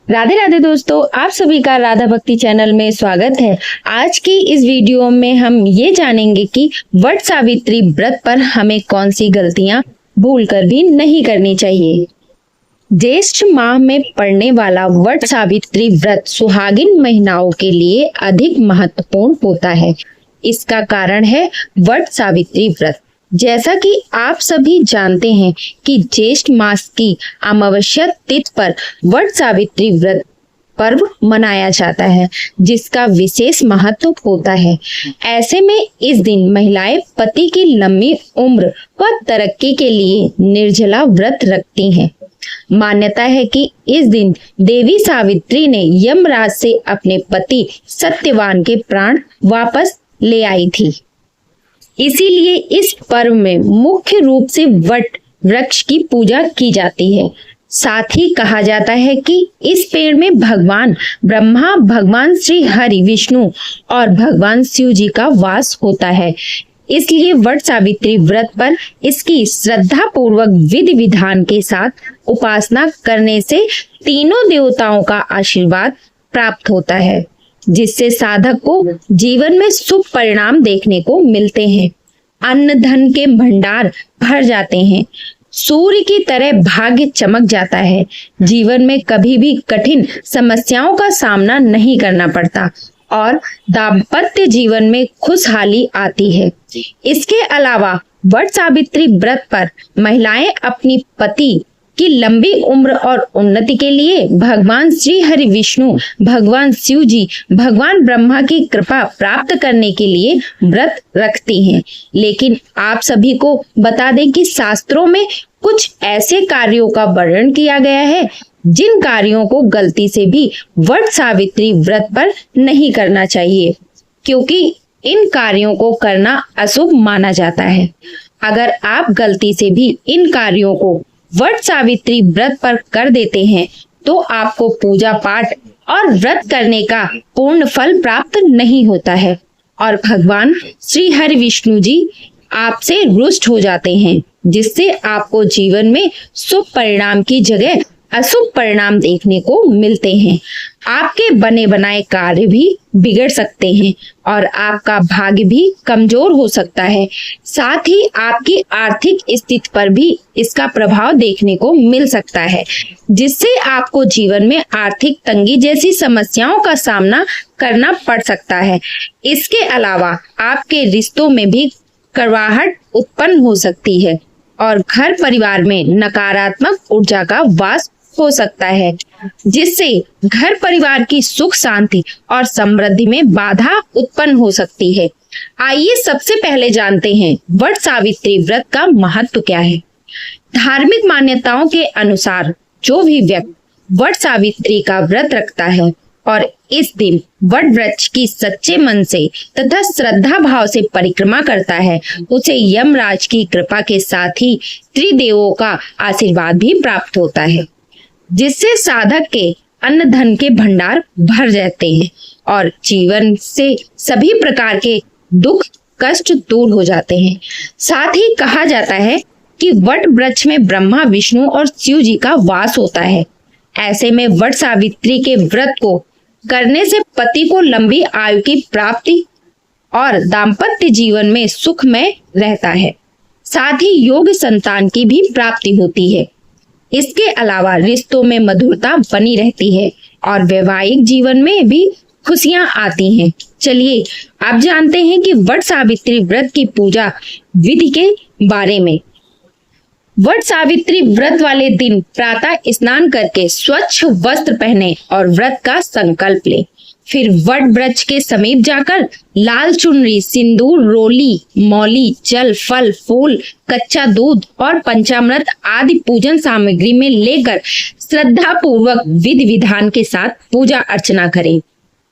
राधे राधे दोस्तों, आप सभी का राधा भक्ति चैनल में स्वागत है। आज की इस वीडियो में हम ये जानेंगे कि वट सावित्री व्रत पर हमें कौन सी गलतियां भूलकर भी नहीं करनी चाहिए। ज्येष्ठ माह में पड़ने वाला वट सावित्री व्रत सुहागिन महिलाओं के लिए अधिक महत्वपूर्ण होता है। इसका कारण है वट सावित्री व्रत। जैसा कि आप सभी जानते हैं कि ज्येष्ठ मास की अमावस्या तिथि पर वट सावित्री व्रत पर्व मनाया जाता है, जिसका विशेष महत्व होता है। ऐसे में इस दिन महिलाएं पति की लंबी उम्र व तरक्की के लिए निर्जला व्रत रखती हैं। मान्यता है कि इस दिन देवी सावित्री ने यमराज से अपने पति सत्यवान के प्राण वापस ले आई थी। इसीलिए इस पर्व में मुख्य रूप से वट वृक्ष की पूजा की जाती है। साथ ही कहा जाता है कि इस पेड़ में भगवान ब्रह्मा, भगवान श्री हरि विष्णु और भगवान शिव जी का वास होता है। इसलिए वट सावित्री व्रत पर इसकी श्रद्धा पूर्वक विधि विधान के साथ उपासना करने से तीनों देवताओं का आशीर्वाद प्राप्त होता है, जिससे साधक को जीवन में शुभ परिणाम देखने को मिलते हैं। अन्न धन के भंडार भर जाते हैं, सूर्य की तरह भाग्य चमक जाता है। जीवन में कभी भी कठिन समस्याओं का सामना नहीं करना पड़ता और दाम्पत्य जीवन में खुशहाली आती है। इसके अलावा वट सावित्री व्रत पर महिलाएं अपनी पति की लंबी उम्र और उन्नति के लिए भगवान श्री हरि विष्णु, भगवान शिव जी, भगवान ब्रह्मा की कृपा प्राप्त करने के लिए व्रत रखती हैं। लेकिन आप सभी को बता दें कि शास्त्रों में कुछ ऐसे कार्यों का वर्णन किया गया है जिन कार्यों को गलती से भी वट सावित्री व्रत पर नहीं करना चाहिए, क्योंकि इन कार्यों को करना अशुभ माना जाता है। अगर आप गलती से भी इन कार्यों को वट सावित्री व्रत पर कर देते हैं तो आपको पूजा पाठ और व्रत करने का पूर्ण फल प्राप्त नहीं होता है और भगवान श्री हरि विष्णु जी आपसे रुष्ट हो जाते हैं, जिससे आपको जीवन में शुभ परिणाम की जगह अशुभ परिणाम देखने को मिलते हैं। आपके बने बनाए कार्य भी बिगड़ सकते हैं और आपका भाग्य भी कमजोर हो सकता है। साथ ही आपकी आर्थिक स्थिति पर भी इसका प्रभाव देखने को मिल सकता है, जिससे आपको जीवन में आर्थिक तंगी जैसी समस्याओं का सामना करना पड़ सकता है। इसके अलावा आपके रिश्तों में भी कड़वाहट उत्पन्न हो सकती है और घर परिवार में नकारात्मक ऊर्जा का वास हो सकता है, जिससे घर परिवार की सुख शांति और समृद्धि में बाधा उत्पन्न हो सकती है। आइए सबसे पहले जानते हैं वट सावित्री व्रत का महत्व क्या है। धार्मिक मान्यताओं के अनुसार जो भी व्यक्ति वट सावित्री का व्रत रखता है और इस दिन वट वृक्ष की सच्चे मन से तथा श्रद्धा भाव से परिक्रमा करता है, उसे यमराज की कृपा के साथ ही त्रिदेवों का आशीर्वाद भी प्राप्त होता है, जिससे साधक के अन्न धन के भंडार भर जाते हैं और जीवन से सभी प्रकार के दुख कष्ट दूर हो जाते हैं। साथ ही कहा जाता है कि वट वृक्ष में ब्रह्मा, विष्णु और शिव जी का वास होता है। ऐसे में वट सावित्री के व्रत को करने से पति को लंबी आयु की प्राप्ति और दाम्पत्य जीवन में सुखमय रहता है। साथ ही योग्य संतान की भी प्राप्ति होती है। इसके अलावा रिश्तों में मधुरता बनी रहती है और वैवाहिक जीवन में भी खुशियां आती हैं। चलिए आप जानते हैं कि वट सावित्री व्रत की पूजा विधि के बारे में। वट सावित्री व्रत वाले दिन प्रातः स्नान करके स्वच्छ वस्त्र पहने और व्रत का संकल्प ले। फिर वट वृक्ष के समीप जाकर लाल चुनरी, सिंदूर, रोली, मौली, जल, फल, फूल, कच्चा दूध और पंचामृत आदि पूजन सामग्री में लेकर श्रद्धा पूर्वक विधि विधान के साथ पूजा अर्चना करें।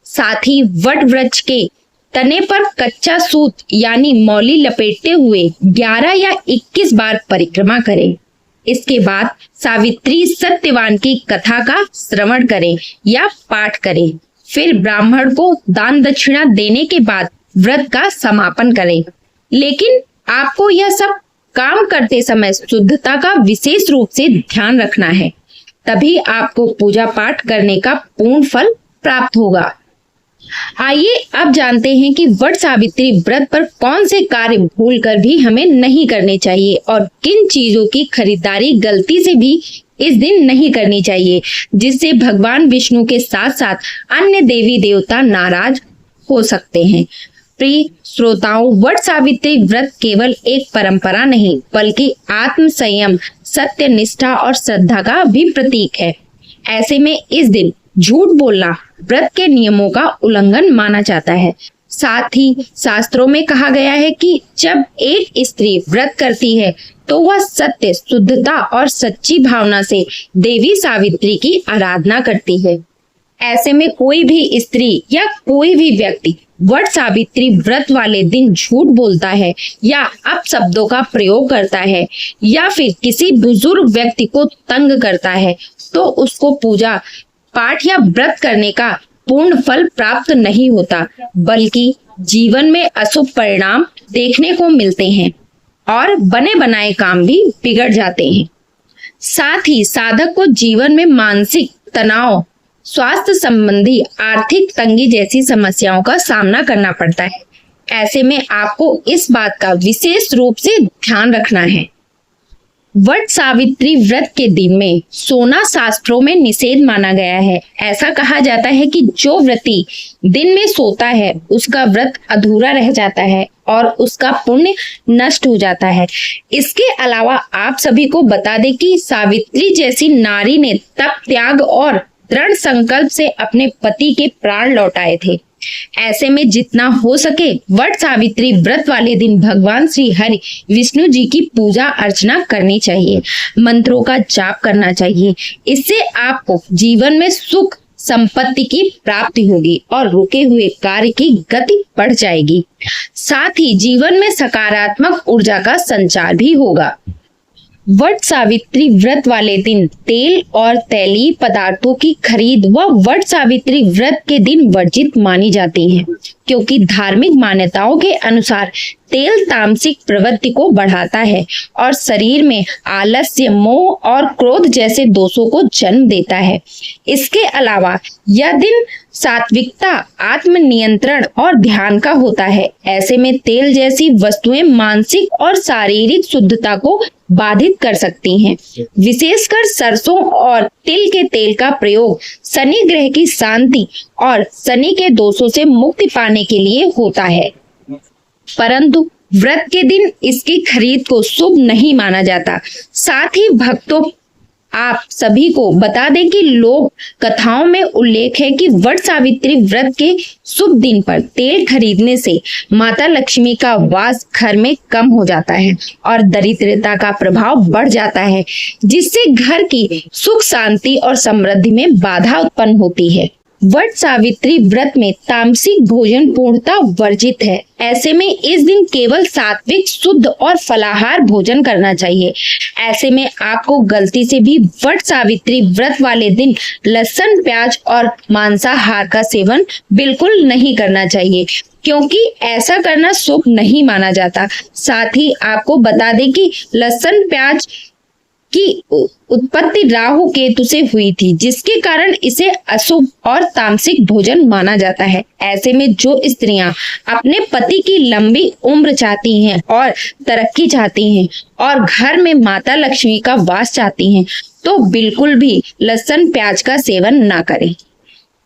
साथ ही वट वृक्ष के तने पर कच्चा सूत यानी मौली लपेटते हुए 11 या 21 बार परिक्रमा करें। इसके बाद सावित्री सत्यवान की कथा का श्रवण करें या पाठ करें। फिर ब्राह्मण को दान दक्षिणा देने के बाद व्रत का समापन करें। लेकिन आपको यह सब काम करते समय शुद्धता का विशेष रूप से ध्यान रखना है, तभी आपको पूजा पाठ करने का पूर्ण फल प्राप्त होगा। आइए अब जानते हैं कि वट सावित्री व्रत पर कौन से कार्य भूलकर भी हमें नहीं करने चाहिए और किन चीजों की खरीदारी गलती से भी इस दिन नहीं करनी चाहिए, जिससे भगवान विष्णु के साथ साथ अन्य देवी देवता नाराज हो सकते हैं। प्रिय श्रोताओं, वट सावित्री व्रत केवल एक परंपरा नहीं बल्कि आत्म संयम, सत्य निष्ठा और श्रद्धा का भी प्रतीक है। ऐसे में इस दिन झूठ बोलना व्रत के नियमों का उल्लंघन माना जाता है। साथ ही शास्त्रों में कहा गया है कि जब एक स्त्री व्रत करती है तो वह सत्य, शुद्धता और सच्ची भावना से देवी सावित्री की आराधना करती है। ऐसे में कोई भी स्त्री या कोई भी व्यक्ति वट सावित्री व्रत वाले दिन झूठ बोलता है या अपशब्दों का प्रयोग करता है या फिर किसी बुजुर्ग व्यक्ति को तंग करता है तो उसको पूजा पाठ या व्रत करने का पूर्ण फल प्राप्त नहीं होता, बल्कि जीवन में अशुभ परिणाम देखने को मिलते हैं और बने बनाए काम भी बिगड़ जाते हैं। साथ ही साधक को जीवन में मानसिक तनाव, स्वास्थ्य संबंधी, आर्थिक तंगी जैसी समस्याओं का सामना करना पड़ता है। ऐसे में आपको इस बात का विशेष रूप से ध्यान रखना है। वट सावित्री व्रत के दिन में सोना शास्त्रों में निषेध माना गया है। ऐसा कहा जाता है कि जो व्रती दिन में सोता है उसका व्रत अधूरा रह जाता है और उसका पुण्य नष्ट हो जाता है। इसके अलावा आप सभी को बता दें कि सावित्री जैसी नारी ने तप, त्याग और दृढ़ संकल्प से अपने पति के प्राण लौटाए थे। ऐसे में जितना हो सके वट सावित्री व्रत वाले दिन भगवान श्री हरि विष्णु जी की पूजा अर्चना करनी चाहिए, मंत्रों का जाप करना चाहिए। इससे आपको जीवन में सुख संपत्ति की प्राप्ति होगी और रुके हुए कार्य की गति बढ़ जाएगी। साथ ही जीवन में सकारात्मक ऊर्जा का संचार भी होगा। वट सावित्री व्रत वाले दिन तेल और तैलीय पदार्थों की खरीद व वट सावित्री व्रत के दिन वर्जित मानी जाती है, क्योंकि धार्मिक मान्यताओं के अनुसार तेल तामसिक प्रवृत्ति को बढ़ाता है और शरीर में आलस्य, मोह और क्रोध जैसे दोषों को जन्म देता है। इसके अलावा यह दिन सात्विकता, आत्मनियंत्रण और ध्यान का होता है। ऐसे में तेल जैसी वस्तुएं मानसिक और शारीरिक शुद्धता को बाधित कर सकती हैं। विशेषकर सरसों और तिल के तेल का प्रयोग शनि ग्रह की शांति और शनि के दोषों से मुक्ति पाने के लिए होता है, परंतु व्रत के दिन इसकी खरीद को शुभ नहीं माना जाता। साथ ही भक्तों, आप सभी को बता दें कि लोक कथाओं में उल्लेख है कि वट सावित्री व्रत के शुभ दिन पर तेल खरीदने से माता लक्ष्मी का वास घर में कम हो जाता है और दरिद्रता का प्रभाव बढ़ जाता है, जिससे घर की सुख शांति और समृद्धि में बाधा उत्पन्न होती है। वट सावित्री व्रत में तामसिक भोजन पूर्णतः वर्जित है। ऐसे में इस दिन केवल सात्विक, शुद्ध और फलाहार भोजन करना चाहिए। ऐसे में आपको गलती से भी वट सावित्री व्रत वाले दिन लहसुन, प्याज और मांसाहार का सेवन बिल्कुल नहीं करना चाहिए, क्योंकि ऐसा करना शुभ नहीं माना जाता। साथ ही आपको बता दें कि लहसुन प्याज की उत्पत्ति राहु केतु से हुई थी, जिसके कारण इसे अशुभ और तामसिक भोजन माना जाता है। ऐसे में जो स्त्रियां अपने पति की लंबी उम्र चाहती हैं और तरक्की चाहती हैं और घर में माता लक्ष्मी का वास चाहती हैं, तो बिल्कुल भी लहसुन प्याज का सेवन ना करें।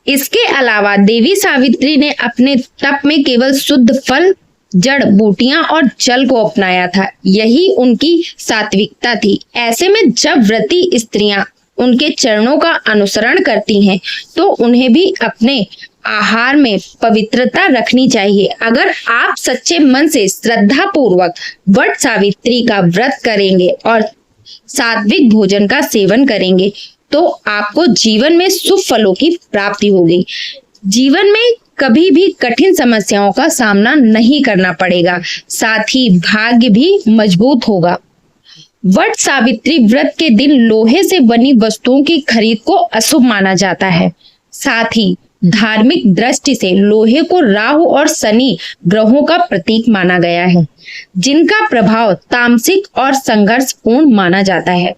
इसके अलावा देवी सावित्री ने अपने तप में केवल शुद्ध फल, जड़ बूटियां और जल को अपनाया था। यही उनकी सात्विकता थी। ऐसे में जब व्रती स्त्रियां उनके चरणों का अनुसरण करती हैं, तो उन्हें भी अपने आहार में पवित्रता रखनी चाहिए। अगर आप सच्चे मन से श्रद्धा पूर्वक वट सावित्री का व्रत करेंगे और सात्विक भोजन का सेवन करेंगे, तो आपको जीवन में शुभ फलों की प्राप्ति होगी। जीवन में कभी भी कठिन समस्याओं का सामना नहीं करना पड़ेगा। साथ ही भाग्य भी मजबूत होगा। वट सावित्री व्रत के दिन लोहे से बनी वस्तुओं की खरीद को अशुभ माना जाता है। साथ ही धार्मिक दृष्टि से लोहे को राहु और शनि ग्रहों का प्रतीक माना गया है, जिनका प्रभाव तामसिक और संघर्षपूर्ण माना जाता है।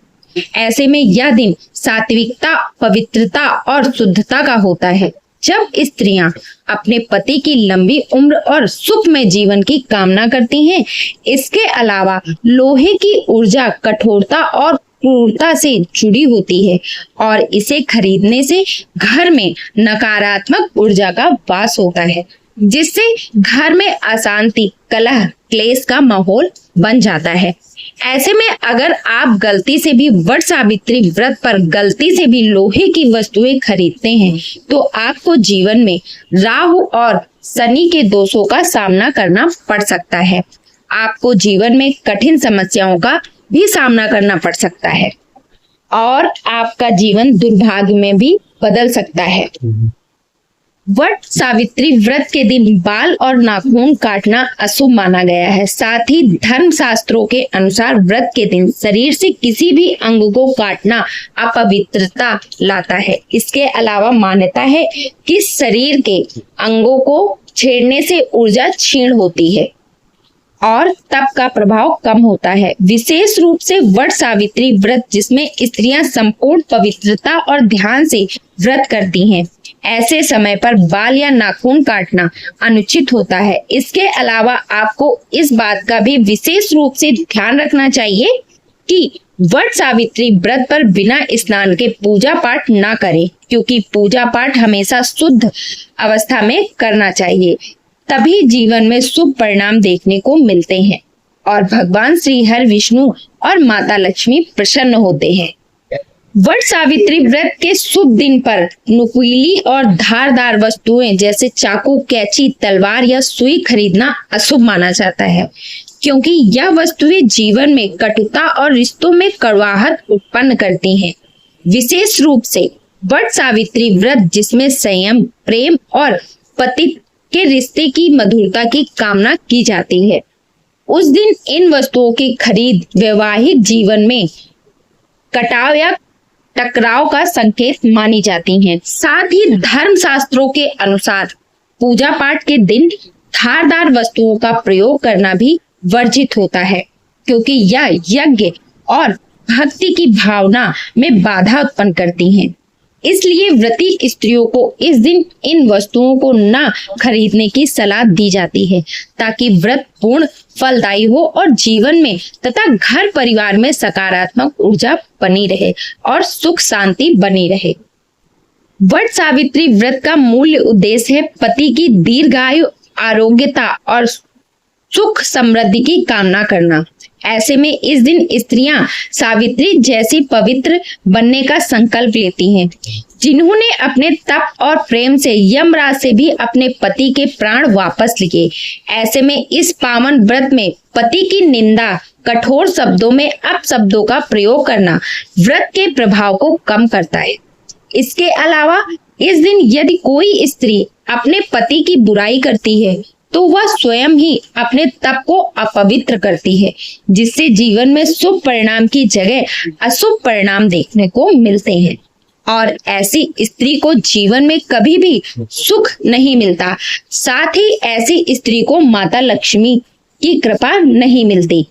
ऐसे में यह दिन सात्विकता, पवित्रता और शुद्धता का होता है। जब स्त्रियां अपने पति की लंबी उम्र और सुखमय जीवन की कामना करती हैं, इसके अलावा लोहे की ऊर्जा कठोरता और क्रूरता से जुड़ी होती है और इसे खरीदने से घर में नकारात्मक ऊर्जा का वास होता है, जिससे घर में अशांति, कलह, क्लेश का माहौल बन जाता है। ऐसे में अगर आप गलती से भी वट सावित्री व्रत पर गलती से भी लोहे की वस्तुएं खरीदते हैं तो आपको जीवन में राहु और शनि के दोषों का सामना करना पड़ सकता है। आपको जीवन में कठिन समस्याओं का भी सामना करना पड़ सकता है और आपका जीवन दुर्भाग्य में भी बदल सकता है। वट सावित्री व्रत के दिन बाल और नाखून काटना अशुभ माना गया है। साथ ही धर्म शास्त्रों के अनुसार व्रत के दिन शरीर से किसी भी अंग को काटना अपवित्रता लाता है। इसके अलावा मान्यता है कि शरीर के अंगों को छेड़ने से ऊर्जा क्षीण होती है और तप का प्रभाव कम होता है। विशेष रूप से वट सावित्री व्रत जिसमें स्त्रियां संपूर्ण पवित्रता और ध्यान से व्रत करती हैं, ऐसे समय पर बाल या नाखून काटना अनुचित होता है। इसके अलावा आपको इस बात का भी विशेष रूप से ध्यान रखना चाहिए कि वट सावित्री व्रत पर बिना स्नान के पूजा पाठ ना करें, क्योंकि पूजा पाठ हमेशा शुद्ध अवस्था में करना चाहिए, तभी जीवन में शुभ परिणाम देखने को मिलते हैं और भगवान श्री हरि विष्णु और माता लक्ष्मी प्रसन्न होते हैं। वट सावित्री व्रत के शुभ दिन पर नुकीली और धारदार वस्तुएं जैसे चाकू, कैंची, तलवार या सुई खरीदना अशुभ माना जाता है, क्योंकि यह वस्तुएं जीवन में कटुता और रिश्तों में कड़वाहट उत्पन्न करती हैं। विशेष रूप से वट सावित्री व्रत जिसमें संयम, प्रेम और पति के रिश्ते की मधुरता की कामना की जाती है, उस दिन इन वस्तुओं की खरीद वैवाहिक जीवन में कटाव या टकराव का संकेत मानी जाती हैं। साथ ही धर्म शास्त्रों के अनुसार पूजा पाठ के दिन धारदार वस्तुओं का प्रयोग करना भी वर्जित होता है, क्योंकि यह यज्ञ और भक्ति की भावना में बाधा उत्पन्न करती हैं। इसलिए व्रती स्त्रियों को इस दिन इन वस्तुओं को न खरीदने की सलाह दी जाती है, ताकि व्रत पूर्ण फलदायी हो और जीवन में तथा घर परिवार में सकारात्मक ऊर्जा बनी रहे और सुख शांति बनी रहे। वट सावित्री व्रत का मूल उद्देश्य है पति की दीर्घायु, आरोग्यता और सुख समृद्धि की कामना करना। ऐसे में इस दिन स्त्रियां सावित्री जैसी पवित्र बनने का संकल्प लेती हैं, जिन्होंने अपने तप और प्रेम से यमराज से भी अपने पति के प्राण वापस लिए। ऐसे में इस पावन व्रत में पति की निंदा, कठोर शब्दों में अपशब्दों का प्रयोग करना व्रत के प्रभाव को कम करता है। इसके अलावा इस दिन यदि कोई स्त्री अपने पति की बुराई करती है तो वह स्वयं ही अपने तप को अपवित्र करती है, जिससे जीवन में शुभ परिणाम की जगह अशुभ परिणाम देखने को मिलते हैं और ऐसी स्त्री को जीवन में कभी भी सुख नहीं मिलता। साथ ही ऐसी स्त्री को माता लक्ष्मी की कृपा नहीं मिलती।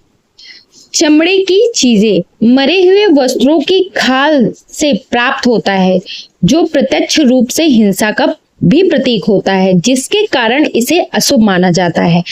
चमड़े की चीजें मरे हुए वस्त्रों की खाल से प्राप्त होता है, जो प्रत्यक्ष रूप से हिंसा का भी प्रतीक होता है, जिसके कारण इसे अशुभ माना जाता है।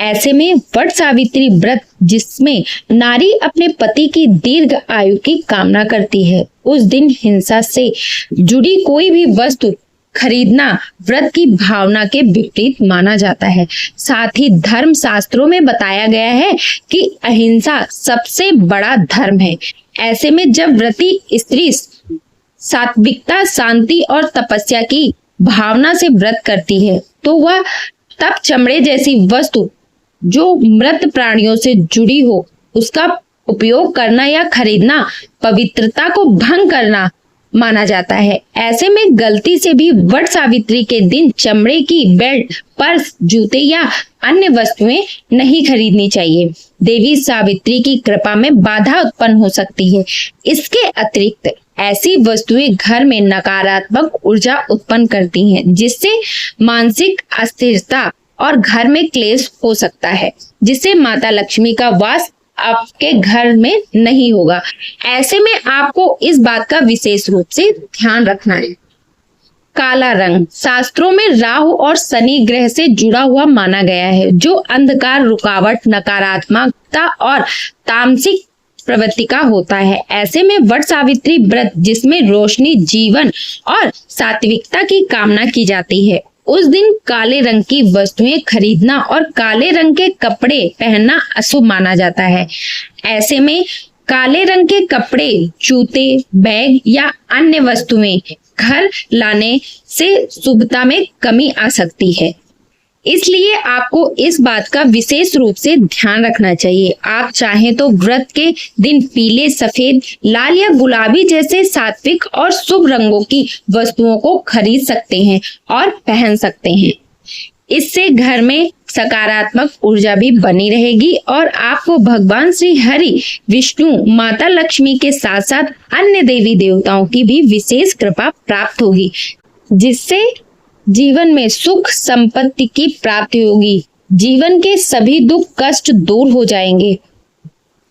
ऐसे में वट सावित्री व्रत जिसमें नारी अपने पति की दीर्घ आयु की कामना करती है, उस दिन हिंसा से जुड़ी कोई भी वस्तु खरीदना व्रत की भावना के विपरीत माना जाता है। साथ ही धर्म शास्त्रों में बताया गया है कि अहिंसा सबसे बड़ा धर्म है। ऐसे में जब व्रती स्त्री सात्विकता, शांति और तपस्या की भावना से व्रत करती है तो वह तब चमड़े जैसी वस्तु जो मृत प्राणियों से जुड़ी हो उसका उपयोग करना या खरीदना पवित्रता को भंग करना माना जाता है। ऐसे में गलती से भी वट सावित्री के दिन चमड़े की बेल्ट, पर्स, जूते या अन्य वस्तुएं नहीं खरीदनी चाहिए। देवी सावित्री की कृपा में बाधा उत्पन्न हो सकती है। इसके अतिरिक्त ऐसी वस्तुएं घर में नकारात्मक ऊर्जा उत्पन्न करती हैं, जिससे मानसिक अस्थिरता और घर में क्लेश हो सकता है, जिससे माता लक्ष्मी का वास आपके घर में नहीं होगा। ऐसे में आपको इस बात का विशेष रूप से ध्यान रखना है। काला रंग शास्त्रों में राहु और शनि ग्रह से जुड़ा हुआ माना गया है, जो अंधकार, रुकावट, नकारात्मकता और तामसिक प्रवृत्ति का होता है। ऐसे में वट सावित्री व्रत, जिसमें रोशनी, जीवन और सात्विकता की कामना की जाती है, उस दिन काले रंग की वस्तुएं खरीदना और काले रंग के कपड़े पहनना अशुभ माना जाता है। ऐसे में काले रंग के कपड़े, जूते, बैग या अन्य वस्तुएं घर लाने से शुभता में कमी आ सकती है। इसलिए आपको इस बात का विशेष रूप से ध्यान रखना चाहिए। आप चाहें तो व्रत के दिन पीले, सफेद, लाल या गुलाबी जैसे सात्विक और शुभ रंगों की वस्तुओं को खरीद सकते हैं और पहन सकते हैं। इससे घर में सकारात्मक ऊर्जा भी बनी रहेगी और आपको भगवान श्री हरि, विष्णु, माता लक्ष्मी के साथ साथ अन्य देवी देवताओं की भी विशेष कृपा प्राप्त होगी, जिससे जीवन में सुख संपत्ति की प्राप्ति होगी। जीवन के सभी दुख कष्ट दूर हो जाएंगे।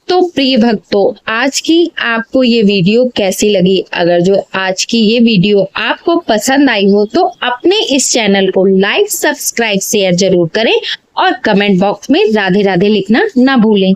तो प्रिय भक्तों, आज की आपको ये वीडियो कैसी लगी? अगर जो आज की ये वीडियो आपको पसंद आई हो तो अपने इस चैनल को लाइक, सब्सक्राइब, शेयर जरूर करें और कमेंट बॉक्स में राधे राधे लिखना ना भूलें।